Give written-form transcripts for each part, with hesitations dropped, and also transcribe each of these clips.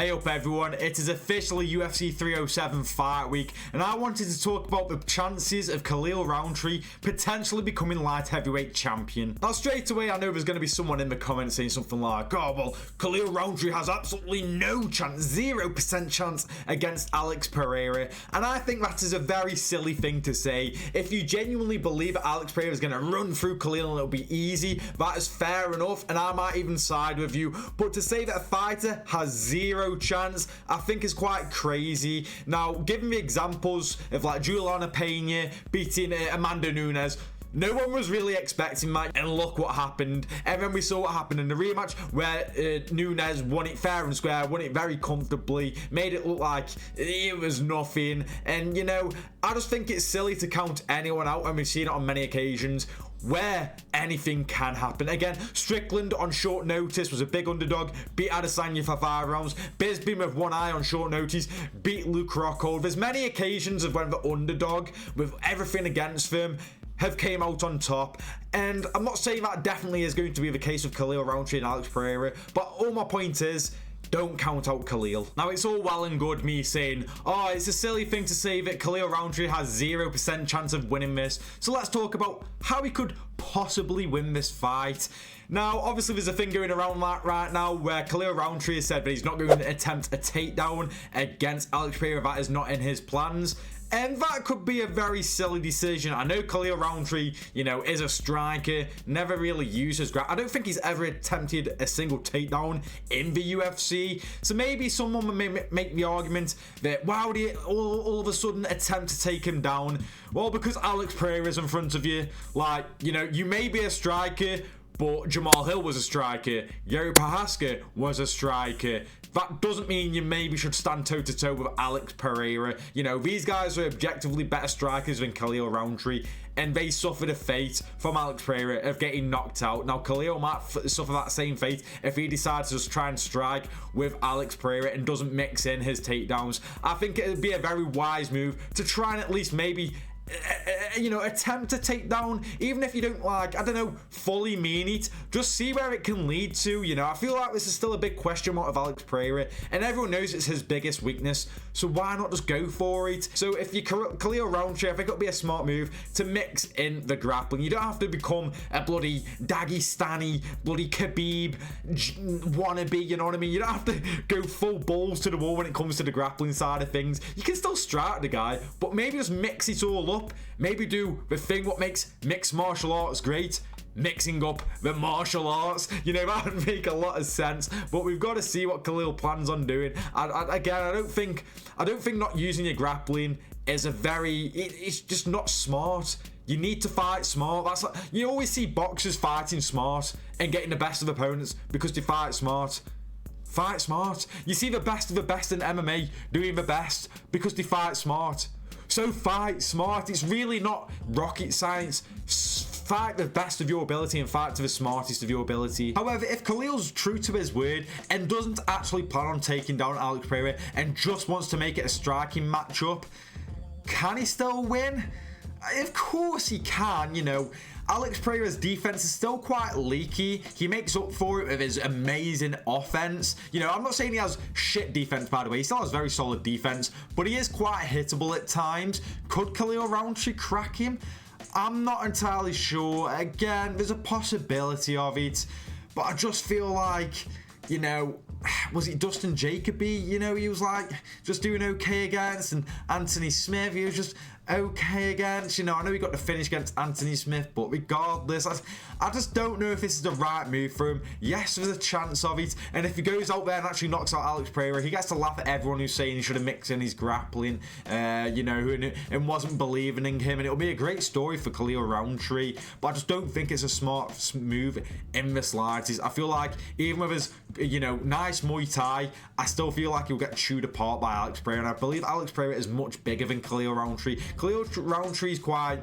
Hey up everyone, it is officially UFC 307 fight week and I wanted to talk about the chances of Khalil Rountree potentially becoming light heavyweight champion. Now straight away I know there's going to be someone in the comments saying something like, oh well, Khalil Rountree has absolutely no chance, 0% chance against Alex Pereira, and I think that is a very silly thing to say. If you genuinely believe that Alex Pereira is going to run through Khalil and it'll be easy, that is fair enough and I might even side with you, but to say that a fighter has zero chance, I think is quite crazy. Now, giving me examples of like Juliana Pena beating Amanda Nunes, no one was really expecting that, and look what happened. And then we saw what happened in the rematch where Nunes won it fair and square, won it very comfortably, made it look like it was nothing. And you know, I just think it's silly to count anyone out, and we've seen it on many occasions where anything can happen. Again, Strickland on short notice was a big underdog, beat Adesanya for 5 rounds. Bisping with one eye on short notice, beat Luke Rockhold. There's many occasions of when the underdog, with everything against them, have came out on top, and I'm not saying that definitely is going to be the case with Khalil Rountree and Alex Pereira, but all my point is, don't count out Khalil. Now, it's all well and good me saying, oh, it's a silly thing to say that Khalil Rountree has 0% chance of winning this. So let's talk about how he could possibly win this fight. Now, obviously, there's a thing going around right now where Khalil Rountree has said that he's not going to attempt a takedown against Alex Pereira. That is not in his plans. And that could be a very silly decision. I know Khalil Rountree, you know, is a striker, never really uses grab. I don't think he's ever attempted a single takedown in the UFC. So maybe someone may make the argument that, why would he all of a sudden attempt to take him down? Well, because Alex Pereira is in front of you. Like, you know, you may be a striker, but Jamal Hill was a striker. Yuri Prochazka was a striker. That doesn't mean you maybe should stand toe-to-toe with Alex Pereira. You know, these guys are objectively better strikers than Khalil Rountree, and they suffered a fate from Alex Pereira of getting knocked out. Now, Khalil might suffer that same fate if he decides to just try and strike with Alex Pereira and doesn't mix in his takedowns. I think it would be a very wise move to try and at least maybe you know, attempt to take down, even if you don't, like, I don't know, fully mean it, just see where it can lead to. You know, I feel like this is still a big question mark of Alex Pereira, and everyone knows it's his biggest weakness, so why not just go for it? So if you Khalil Rountree, I think it'll be a smart move to mix in the grappling. You don't have to become a bloody Dagestani, bloody Khabib wannabe, you know what I mean? You don't have to go full balls to the wall when it comes to the grappling side of things. You can still strike the guy, but maybe just mix it all up. Maybe do the thing what makes mixed martial arts great, mixing up the martial arts. You know, that would make a lot of sense, but we've got to see what Khalil plans on doing. Again, I don't think not using your grappling is it's just not smart. You need to fight smart. That's like, you always see boxers fighting smart and getting the best of opponents because they fight smart. Fight smart. You see the best of the best in MMA doing the best because they fight smart. So fight smart. It's really not rocket science. Fight the best of your ability and fight to the smartest of your ability. However, if Khalil's true to his word and doesn't actually plan on taking down Alex Pereira and just wants to make it a striking matchup, can he still win? Of course he can, you know. Alex Pereira's defense is still quite leaky. He makes up for it with his amazing offense. You know, I'm not saying he has shit defense, by the way. He still has very solid defense, but he is quite hittable at times. Could Khalil Rountree crack him? I'm not entirely sure. Again, there's a possibility of it, but I just feel like, you know, was it Dustin Jacoby? You know, he was like just doing okay against, and Anthony Smith, he was just okay against. You know, I know he got the finish against Anthony Smith, but regardless, I just don't know if this is the right move for him. Yes, there's a chance of it, and if he goes out there and actually knocks out Alex Pereira, he gets to laugh at everyone who's saying he should have mixed in his grappling, you know, and wasn't believing in him, and it'll be a great story for Khalil Rountree, but I just don't think it's a smart move in the slightest. I feel like even with his, you know, nice Muay Thai, I still feel like he'll get chewed apart by Alex Pereira, and I believe Alex Pereira is much bigger than Khalil Rountree. Khalil Rountree is quite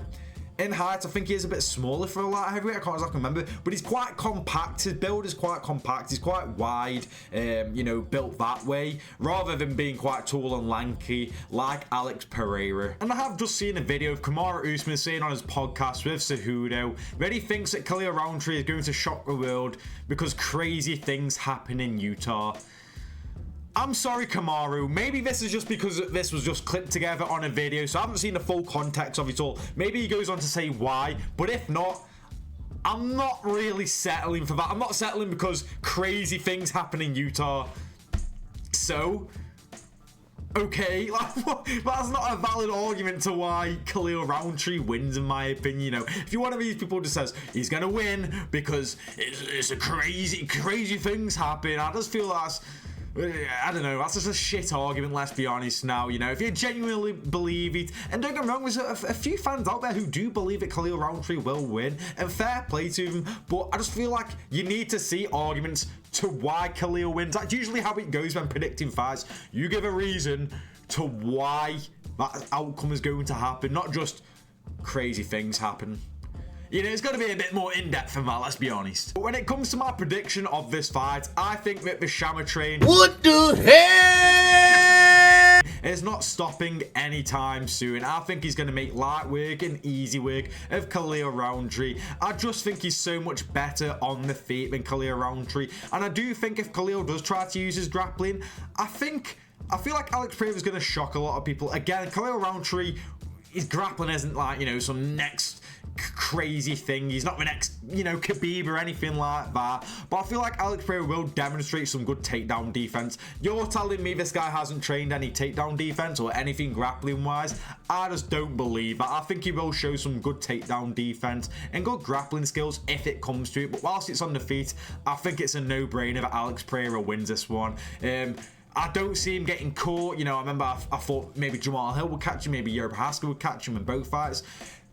in height. I think he is a bit smaller for a light heavyweight. I can't exactly remember, but he's quite compact. His build is quite compact. He's quite wide, you know, built that way, rather than being quite tall and lanky like Alex Pereira. And I have just seen a video of Kamaru Usman saying on his podcast with Cejudo that he thinks that Khalil Rountree is going to shock the world because crazy things happen in Utah. I'm sorry, Kamaru. Maybe this is just because this was just clipped together on a video, so I haven't seen the full context of it all. Maybe he goes on to say why, but if not, I'm not really settling for that. I'm not settling because crazy things happen in Utah. So, okay, that's not a valid argument to why Khalil Rountree wins, in my opinion. You know, if you're one of these people who just says he's gonna win because it's a crazy things happen, I just feel that's, I don't know, that's just a shit argument, let's be honest now. You know, if you genuinely believe it, and don't get me wrong, there's a few fans out there who do believe that Khalil Rountree will win, and fair play to them, but I just feel like you need to see arguments to why Khalil wins. That's usually how it goes when predicting fights. You give a reason to why that outcome is going to happen, not just crazy things happen. You know, it's got to be a bit more in-depth than that, let's be honest. But when it comes to my prediction of this fight, I think that the Shammer train... What the hell? ...is not stopping anytime soon. I think he's going to make light work and easy work of Khalil Rountree. I just think he's so much better on the feet than Khalil Rountree. And I do think if Khalil does try to use his grappling, I feel like Alex Pereira is going to shock a lot of people. Again, Khalil Rountree, his grappling isn't like, you know, some next crazy thing. He's not the next, you know, Khabib or anything like that. But I feel like Alex Pereira will demonstrate some good takedown defense. You're telling me this guy hasn't trained any takedown defense or anything grappling wise? I just don't believe that. I think he will show some good takedown defense and good grappling skills if it comes to it. But whilst it's on the feet, I think it's a no-brainer that Alex Pereira wins this one. I don't see him getting caught. You know, I remember I thought maybe Jamal Hill would catch him, maybe Yob Haskell would catch him in both fights.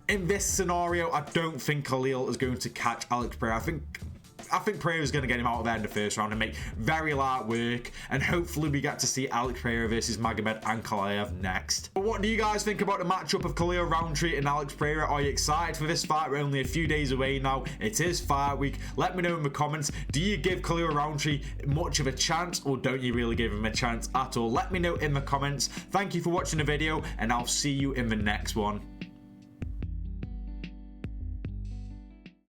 In this scenario, I don't think Khalil is going to catch Alex Pereira. I think Pereira is going to get him out of there in the first round and make very light work, and hopefully we get to see Alex Pereira versus Magomed Ankalaev next. But what do you guys think about the matchup of Khalil Rountree and Alex Pereira? Are you excited for this fight? We're only a few days away now. It is fight week. Let me know in the comments. Do you give Khalil Rountree much of a chance, or don't you really give him a chance at all? Let me know in the comments. Thank you for watching the video, and I'll see you in the next one.